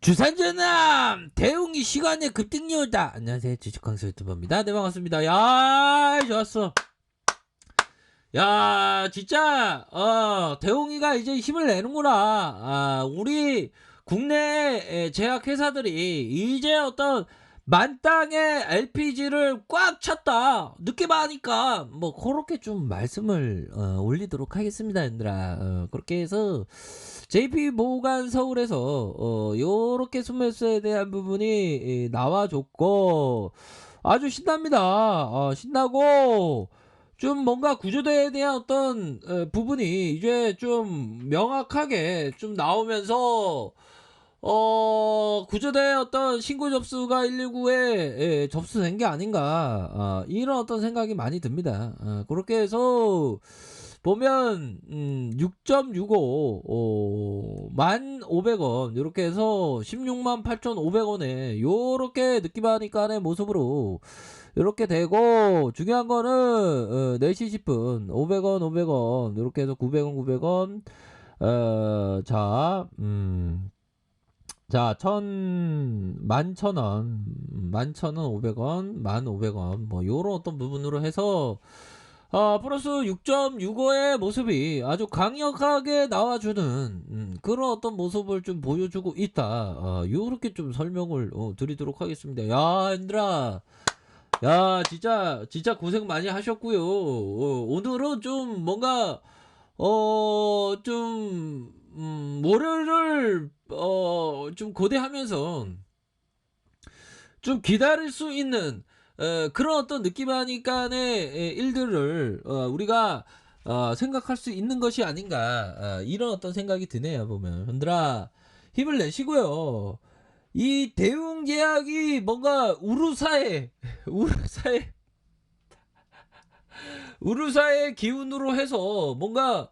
주산전남 대웅이 시간의 급등률이다. 안녕하세요, 주식광수 유튜버입니다. 네, 반갑습니다. 야, 좋았어. 야, 진짜 대웅이가 이제 힘을 내는구나. 우리 국내 제약회사들이 이제 어떤 만땅의 LPG를 꽉 찼다 늦게 봐니까 뭐 그렇게 좀 말씀을 올리도록 하겠습니다, 얘들아. 그렇게 해서 JP모간 서울에서 요렇게 순매수에 대한 부분이 나와줬고 아주 신납니다. 신나고 좀 뭔가 구조대에 대한 어떤 부분이 이제 좀 명확하게 좀 나오면서 구조대의 어떤 신고 접수가 119에 접수된 게 아닌가, 이런 어떤 생각이 많이 듭니다. 그렇게 해서 보면 6.65 1,500원 이렇게 해서 16만 8,500원에 요렇게 느낌하니까의 모습으로 이렇게 되고, 중요한 거는 4시 10분 500원 500원 이렇게 해서 900원 900원 자, 11,000원, 11,500원, 1,500원, 뭐, 요런 어떤 부분으로 해서, 플러스 6.65의 모습이 아주 강력하게 나와주는, 그런 어떤 모습을 좀 보여주고 있다. 요렇게 좀 설명을 드리도록 하겠습니다. 야, 얘들아. 야, 진짜 고생 많이 하셨고요. 오늘은 좀 뭔가, 월요일을, 좀 고대하면서 좀 기다릴 수 있는, 그런 어떤 느낌 하니까의 일들을, 우리가, 생각할 수 있는 것이 아닌가, 이런 어떤 생각이 드네요, 보면. 흔들아, 힘을 내시고요. 이 대웅제약이 뭔가 우루사의 우르사의 기운으로 해서 뭔가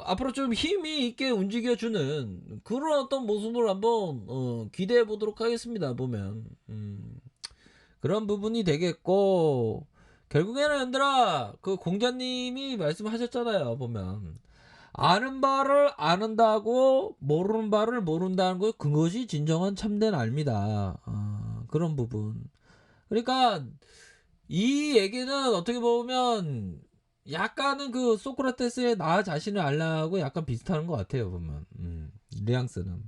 앞으로 좀 힘이 있게 움직여주는 그런 어떤 모습을 한번 기대해 보도록 하겠습니다. 보면 그런 부분이 되겠고, 결국에는 얘들아, 그 공자님이 말씀하셨잖아요. 보면 아는 바를 아는다고 모르는 바를 모른다는 거, 그것이 진정한 참된 알입니다. 그런 부분. 그러니까 이 얘기는 어떻게 보면 약간은 그 소크라테스의 나 자신을 알라고 약간 비슷한 것 같아요, 보면. 뉘앙스는.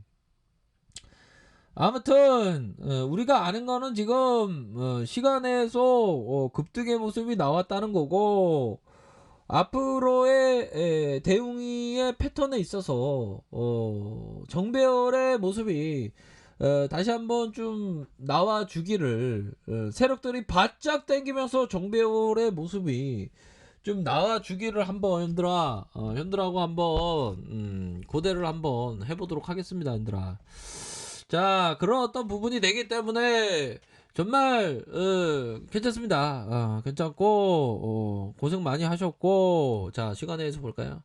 아무튼 우리가 아는 거는 지금 시간에서 급등의 모습이 나왔다는 거고, 앞으로의 대웅이의 패턴에 있어서 정배열의 모습이 다시 한번 좀 나와주기를, 세력들이 바짝 당기면서 정배열의 모습이 좀 나와주기를 한번 현들하고 한번 고대를 한번 해보도록 하겠습니다, 현들아. 자, 그런 어떤 부분이 되기 때문에 정말 괜찮습니다. 괜찮고 고생 많이 하셨고, 자, 시간에 해서 볼까요?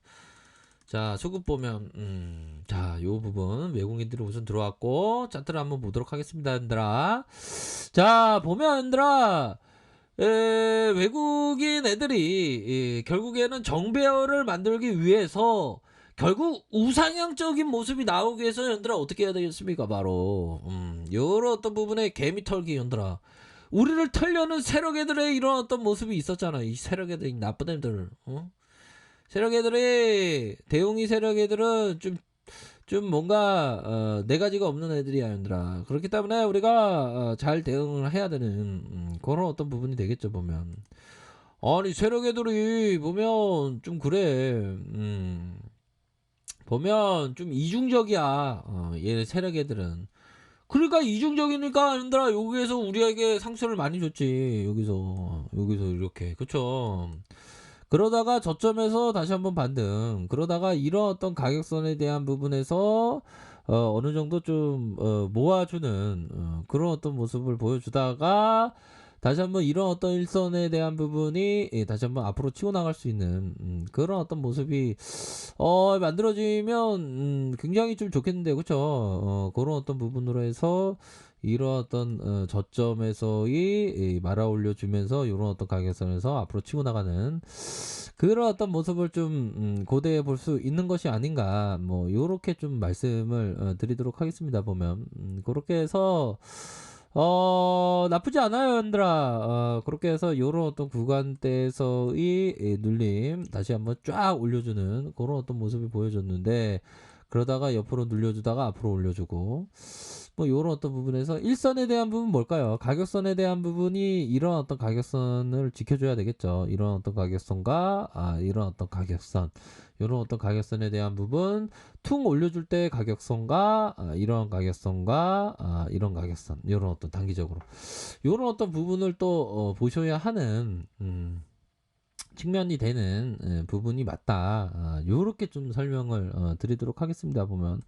자, 수급 보면 자, 요 부분 외국인들이 우선 들어왔고 차트를 한번 보도록 하겠습니다, 얘들아. 자, 보면 얘들아, 외국인 애들이 결국에는 정배열을 만들기 위해서 결국 우상향적인 모습이 나오기 위해서 연들아 어떻게 해야 되겠습니까? 바로 요런 어떤 부분에 개미 털기, 연들아. 우리를 털려는 세력애들의 이런 어떤 모습이 있었잖아. 이 세력애들, 이 나쁜 애들. 세력애들이, 대웅이 세력애들은 좀 뭔가 네 가지가 없는 애들이야, 연들아. 그렇기 때문에 우리가 잘 대응을 해야 되는 그런 어떤 부분이 되겠죠, 보면. 아니, 세력애들이 보면 좀 그래. 보면 좀 이중적이야. 얘 세력애들은. 그러니까 이중적이니까 얘들아, 여기에서 우리에게 상처를 많이 줬지. 여기서 이렇게, 그쵸? 그러다가 저점에서 다시 한번 반등, 그러다가 이런 어떤 가격선에 대한 부분에서 어느 정도 좀 모아주는 그런 어떤 모습을 보여주다가 다시 한번 이런 어떤 일선에 대한 부분이 다시 한번 앞으로 치고 나갈 수 있는 그런 어떤 모습이 만들어지면 굉장히 좀 좋겠는데 그쵸? 그런 어떤 부분으로 해서 이런 어떤 저점에서의 말아 올려주면서 요런 어떤 가격선에서 앞으로 치고 나가는 그런 어떤 모습을 좀 고대해 볼 수 있는 것이 아닌가 뭐 요렇게 좀 말씀을 드리도록 하겠습니다. 보면 그렇게 해서 나쁘지 않아요, 얘들아. 그렇게 해서 요런 어떤 구간대에서의 눌림 다시 한번 쫙 올려주는 그런 어떤 모습을 보여줬는데 그러다가 옆으로 눌려주다가 앞으로 올려주고 뭐 요런 어떤 부분에서 일선에 대한 부분 뭘까요? 가격선에 대한 부분이 이런 어떤 가격선을 지켜줘야 되겠죠. 이런 어떤 가격선과 이런 어떤 가격선 요런 어떤 가격선에 대한 부분 퉁 올려줄 때 가격선과 이런 가격선과 이런 가격선 요런 어떤 단기적으로 요런 어떤 부분을 또 보셔야 하는 측면이 되는 부분이 맞다. 요렇게 좀 설명을 드리도록 하겠습니다. 보면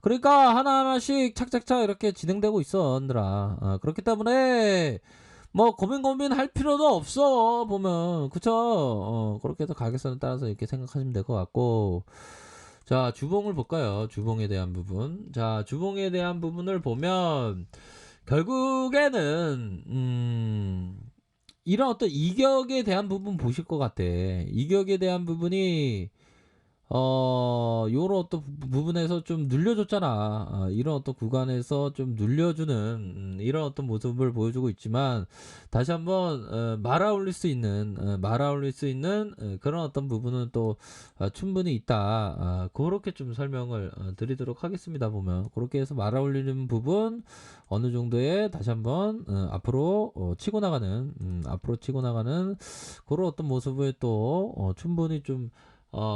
그러니까 하나하나씩 착착착 이렇게 진행되고 있어, 언들아. 그렇기 때문에 뭐 고민할 필요도 없어, 보면. 그쵸? 그렇게 해서 가격선에 따라서 이렇게 생각하시면 될 것 같고. 자, 주봉을 볼까요? 주봉에 대한 부분. 자, 주봉에 대한 부분을 보면, 결국에는, 이런 어떤 이격에 대한 부분 보실 것 같아. 이격에 대한 부분이, 요런 어떤 부분에서 좀 늘려줬잖아. 이런 어떤 구간에서 좀 늘려주는 이런 어떤 모습을 보여주고 있지만 다시 한번 말아 올릴 수 있는 그런 어떤 부분은 또 충분히 있다. 그렇게 좀 설명을 드리도록 하겠습니다. 보면 그렇게 해서 말아 올리는 부분 어느 정도의 다시 한번 앞으로 치고 나가는 그런 어떤 모습을 또 충분히 좀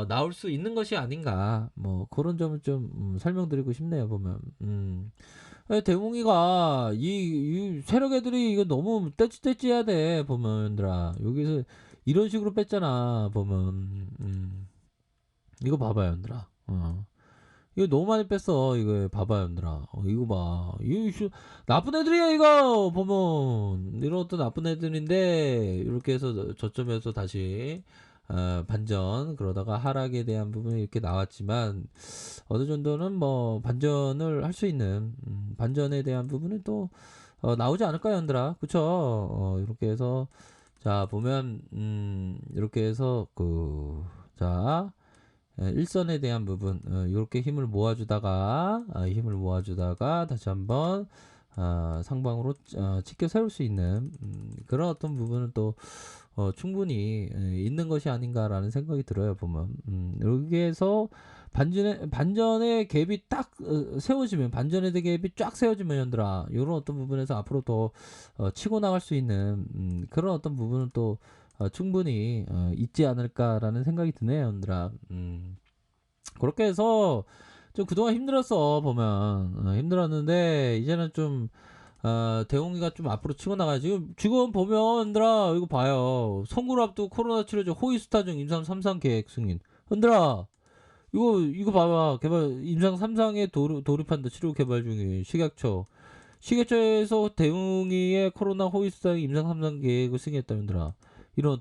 나올 수 있는 것이 아닌가 뭐 그런 점을 좀 설명드리고 싶네요. 보면 대웅이가 이 세력 애들이 이거 너무 떼찌떼찌해야 돼. 보면 얘들아 여기서 이런 식으로 뺐잖아. 보면 이거 봐봐요 얘들아. 이거 너무 많이 뺐어. 이거 봐봐요 얘들아. 이거 봐. 나쁜 애들이야 이거. 보면 이런 어떤 나쁜 애들인데 이렇게 해서 저점에서 다시 반전 그러다가 하락에 대한 부분이 이렇게 나왔지만 어느 정도는 뭐 반전을 할 수 있는 반전에 대한 부분은 또 나오지 않을까요, 얘들아? 그쵸? 이렇게 해서 자 보면 이렇게 해서 자 일선에 대한 부분 이렇게 힘을 모아주다가 다시 한번 상방으로 치켜 세울 수 있는 그런 어떤 부분은 또 충분히 있는 것이 아닌가라는 생각이 들어요. 보면 여기에서 반전의 갭이 딱 세워지면 반전의 갭이 쫙 세워지면 얘들아 이런 어떤 부분에서 앞으로 더 치고 나갈 수 있는 그런 어떤 부분은 또 충분히 있지 않을까라는 생각이 드네요, 얘들아. 그렇게 해서 좀 그동안 힘들었어. 보면 힘들었는데 이제는 좀 대웅이가 좀 앞으로 치고 나가야지. 지금 보면 얘들아 이거 봐요. 선거를 앞두고 코로나 치료제 호위스타 중 임상 3상 계획 승인. 얘들아 이거 봐봐. 개발 임상 3상에 돌입한다. 치료 개발 중에 식약처에서 대웅이의 코로나 호위스타 임상 3상 계획을 승인했다. 얘들아 이런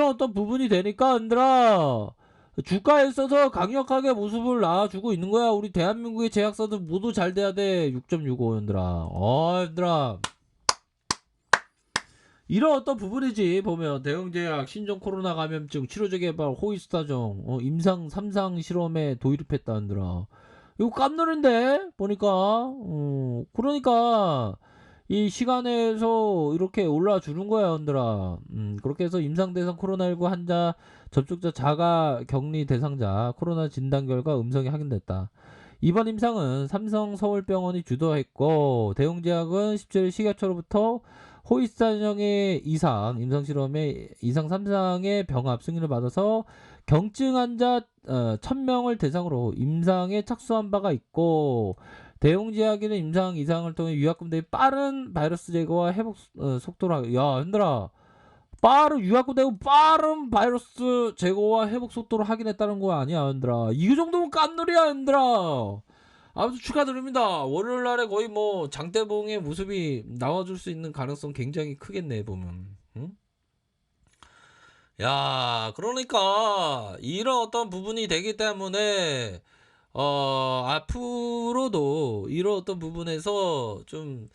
어떤 부분이 되니까 얘들아 주가에 있어서 강력하게 모습을 놔주고 있는 거야. 우리 대한민국의 제약사들 모두 잘 돼야 돼. 6.65 얘들아. 얘들아. 이런 어떤 부분이지. 보면 대형제약 신종 코로나 감염증 치료제 개발 호위스타정 임상 3상 실험에 도입했다 얘들아. 이거 깜놀인데 보니까 그러니까 이 시간에서 이렇게 올라 주는 거야 얘들아. 그렇게 해서 임상 대상 코로나19 환자 접촉자 자가 격리 대상자 코로나 진단 결과 음성이 확인됐다. 이번 임상은 삼성 서울병원이 주도했고 대웅제약은 17일 식약처로부터 호이스타정의 이상 임상실험의 이상 3상의 병합 승인을 받아서 경증 환자 1000명을 대상으로 임상에 착수한 바가 있고 대웅제약에는 임상 이상을 통해 유약금 대비 빠른 바이러스 제거와 회복 속도를 얘들아 빠른 유약금 대비 빠른 바이러스 제거와 회복 속도를 확인했다는 거 아니야 얘들아. 이 정도면 깜놀이야 얘들아. 아무튼 축하드립니다. 월요일 날에 거의 뭐 장대봉의 모습이 나와줄 수 있는 가능성 굉장히 크겠네 보면. 응? 야, 그러니까 이런 어떤 부분이 되기 때문에 앞으로도 이런 어떤 부분에서 좀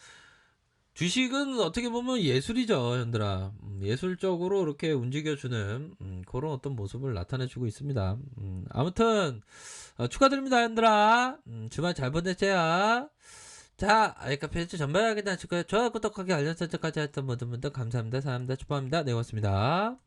주식은 어떻게 보면 예술이죠, 현들아. 예술적으로 이렇게 움직여주는 그런 어떤 모습을 나타내주고 있습니다. 아무튼 축하드립니다, 현들아. 주말 잘 보내세요. 자, 아이카 페이지 전반하게 다 좋아요, 구독하기, 알림 설정까지 했던 모든 분들 감사합니다. 사랑합니다. 축복합니다. 네, 고맙습니다.